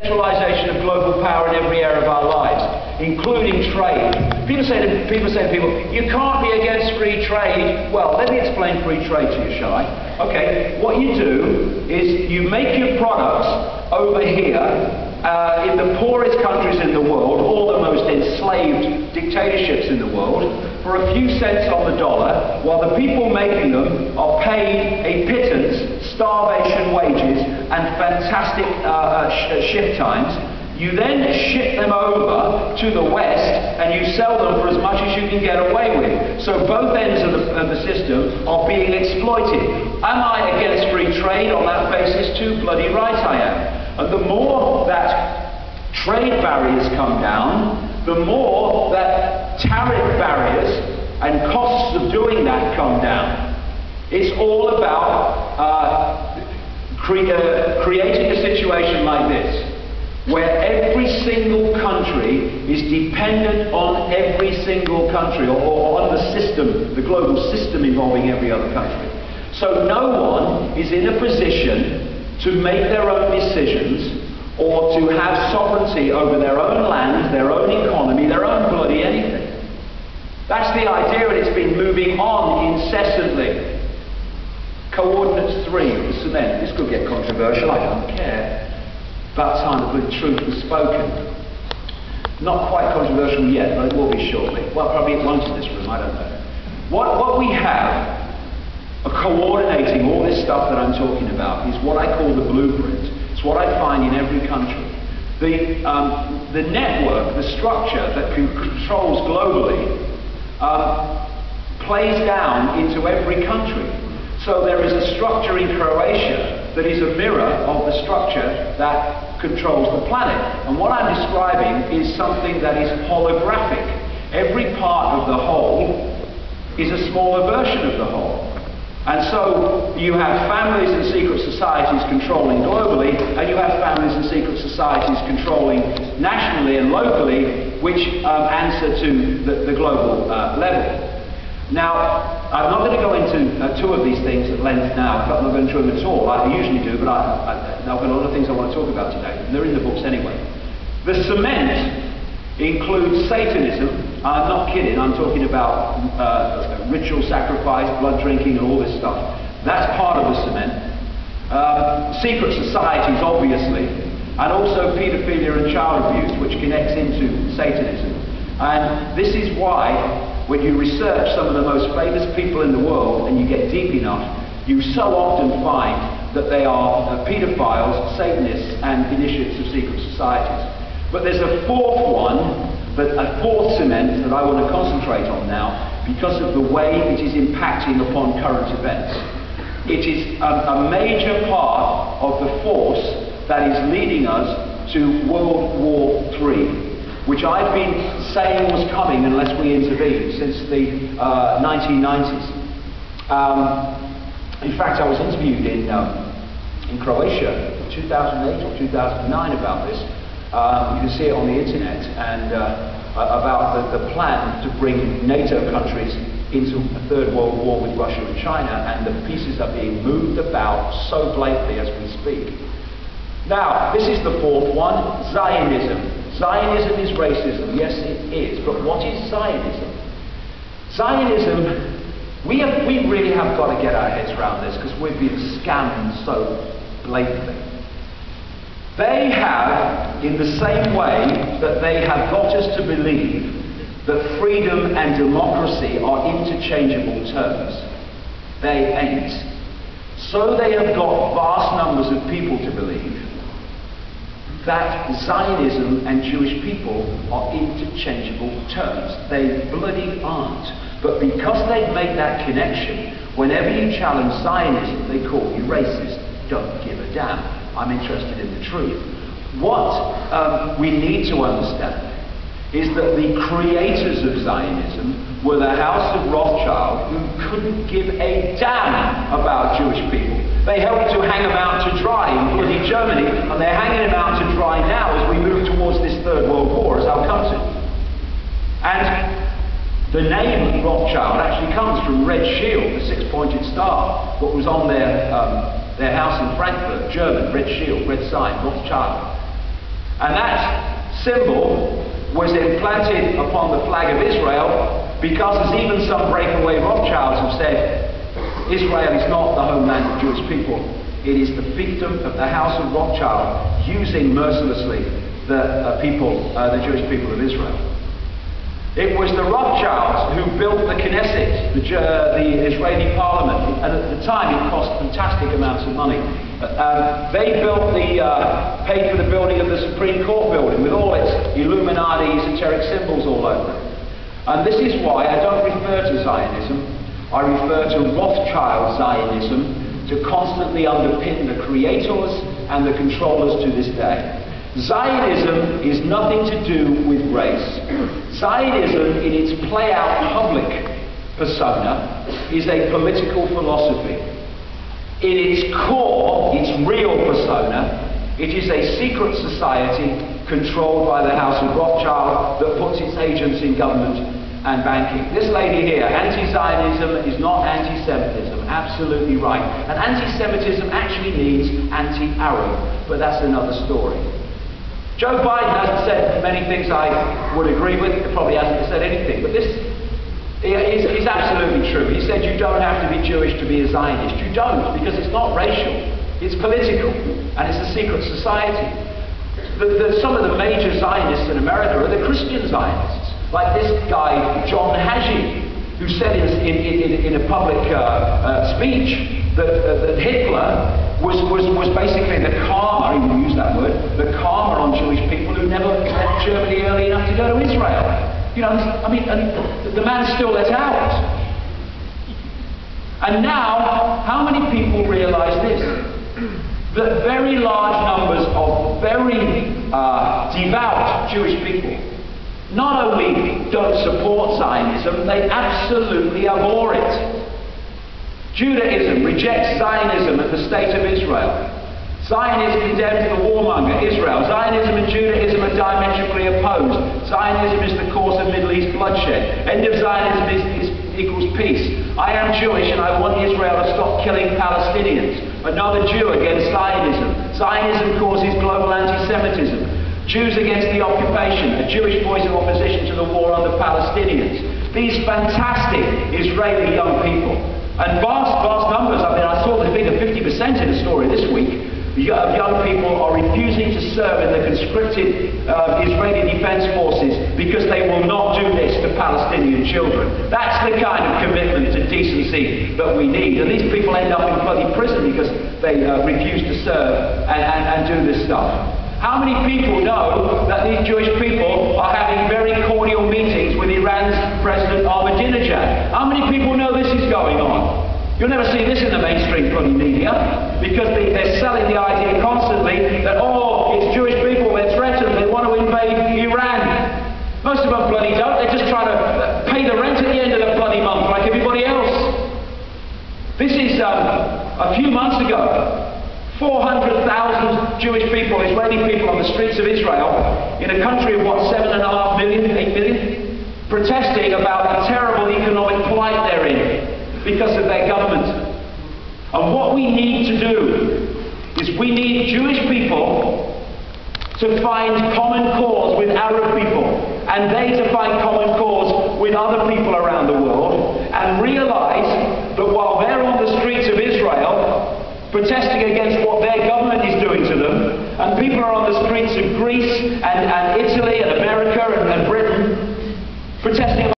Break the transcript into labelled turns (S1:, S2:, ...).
S1: centralization of global power in every area of our lives, including trade. People say to people, you can't be against free trade. Well, let me explain free trade to you, shall I? Okay, what you do is you make your products over here in the poorest countries in the world, or the most enslaved dictatorships in the world, for a few cents on the dollar, while the people making them are paid a pittance, starvation wages, and fantastic shift times. You then ship them over to the West and you sell them for as much as you can get away with. So both ends of the system are being exploited. Am I against free trade on that basis? Too bloody right I am. And the more that trade barriers come down, the more that tariff barriers and costs of doing that come down. It's all about creating a situation like this, where every single country is dependent on every single country, or on the system, the global system involving every other country. So no one is in a position to make their own decisions or to have sovereignty over their own land, their own economy, their own bloody anything. That's the idea, and it's been moving on incessantly. Coordinates 3 of the cement. This could get controversial, I don't care. About time the truth was spoken. Not quite controversial yet, but it will be shortly. Well, probably it won't in this room, I don't know. What we have coordinating all this stuff that I'm talking about is what I call the blueprint. It's what I find in every country. The network, the structure that controls globally plays down into every country. So there is a structure in Croatia that is a mirror of the structure that controls the planet. And what I'm describing is something that is holographic. Every part of the whole is a smaller version of the whole. And so you have families and secret societies controlling globally, and you have families and secret societies controlling nationally and locally, which answer to the global level. Now, I'm not going to go into two of these things at length now. I'm not going to them at all. I usually do, but I've got a lot of things I want to talk about today. And they're in the books anyway. The cement includes Satanism. I'm not kidding. I'm talking about ritual sacrifice, blood drinking, and all this stuff. That's part of the cement. Secret societies, obviously, and also paedophilia and child abuse, which connects into Satanism. And this is why, when you research some of the most famous people in the world and you get deep enough, you so often find that they are pedophiles, Satanists, and initiates of secret societies. But there's a fourth one, a fourth cement that I want to concentrate on now because of the way it is impacting upon current events. It is a major part of the force that is leading us to World War III, which I've been saying was coming unless we intervened since the 1990s. In fact, I was interviewed in Croatia in 2008 or 2009 about this. You can see it on the internet, and about the plan to bring NATO countries into a third world war with Russia and China, and the pieces are being moved about so blatantly as we speak. Now, this is the fourth one, Zionism. Zionism is racism, yes it is, but what is Zionism? Zionism, we really have got to get our heads around this because we've been scammed so blatantly. They have, in the same way that they have got us to believe that freedom and democracy are interchangeable terms, they ain't. So they have got vast numbers of people to believe that Zionism and Jewish people are interchangeable terms. They bloody aren't. But because they've made that connection, whenever you challenge Zionism, they call you racist. Don't give a damn. I'm interested in the truth. What we need to understand is that the creators of Zionism were the House of Rothschild, who couldn't give a damn about Jewish people. They helped to hang them out to dry in bloody Germany, and they're hanging them out to dry now as we move towards this Third World War, as I'll come to. And the name Rothschild actually comes from Red Shield, the six-pointed star, what was on their house in Frankfurt, German, Red Shield, red sign, Rothschild. symbol was implanted upon the flag of Israel, because as even some breakaway Rothschilds have said, Israel is not the homeland of Jewish people. It is the fiefdom of the House of Rothschild, using mercilessly the Jewish people of Israel. It was the Rothschilds who built the Knesset, the Israeli parliament, and at the time it cost fantastic amounts of money. They paid for the building of the Supreme Court building with all its Illuminati esoteric symbols all over it. And this is why I don't refer to Zionism, I refer to Rothschild Zionism to constantly underpin the creators and the controllers to this day. Zionism is nothing to do with race. Zionism, in its play-out public persona, is a political philosophy. In its core, its real persona, it is a secret society controlled by the House of Rothschild that puts its agents in government and banking. This lady here, anti-Zionism is not anti-Semitism, absolutely right. And anti-Semitism actually means anti-Arab, but that's another story. Joe Biden hasn't said many things I would agree with. He probably hasn't said anything. But this is absolutely true. He said you don't have to be Jewish to be a Zionist. You don't, because it's not racial. It's political. And it's a secret society. Some of the major Zionists in America are the Christian Zionists. Like this guy, John Hagee, who said in a public speech that Hitler was basically the karma, he will use that word, the karma on Jewish people who never left Germany early enough to go to Israel. You know, I mean, the man's still let out. And now, how many people realize this? That very large numbers of very devout Jewish people not only don't support Zionism, they absolutely abhor it. Judaism rejects Zionism as the state of Israel. Zionism condemns the warmonger, Israel. Zionism and Judaism are diametrically opposed. Zionism is the cause of Middle East bloodshed. End of Zionism equals peace. I am Jewish and I want Israel to stop killing Palestinians. Another Jew against Zionism. Zionism causes global anti-Semitism. Jews against the occupation, a Jewish voice of opposition to the war on the Palestinians. These fantastic Israeli young people. And vast numbers, I mean, I saw the figure 50% in a story this week, of young people are refusing to serve in the conscripted Israeli Defense Forces because they will not do this to Palestinian children. That's the kind of commitment to decency that we need. And these people end up in bloody prison because they refuse to serve and do this stuff. How many people know that these Jewish people are having very cordial meetings with Iran's President Ahmadinejad? How many people know this is going on? You'll never see this in the mainstream bloody media, because they're selling the idea constantly that, oh, it's Jewish people, they're threatened, they want to invade Iran. Most of them bloody don't, they're just trying to pay the rent at the end of the bloody month like everybody else. This is a few months ago. 400,000 Jewish people, Israeli people on the streets of Israel, in a country of what, 7.5 million, 8 million, protesting about the terrible economic plight they're in because of their government. And what we need to do is we need Jewish people to find common cause with Arab people, and they to find common cause with other people around the world, and realize that while they're on the streets of Israel, protesting against what their government is doing to them, and people are on the streets of Greece and Italy and a bit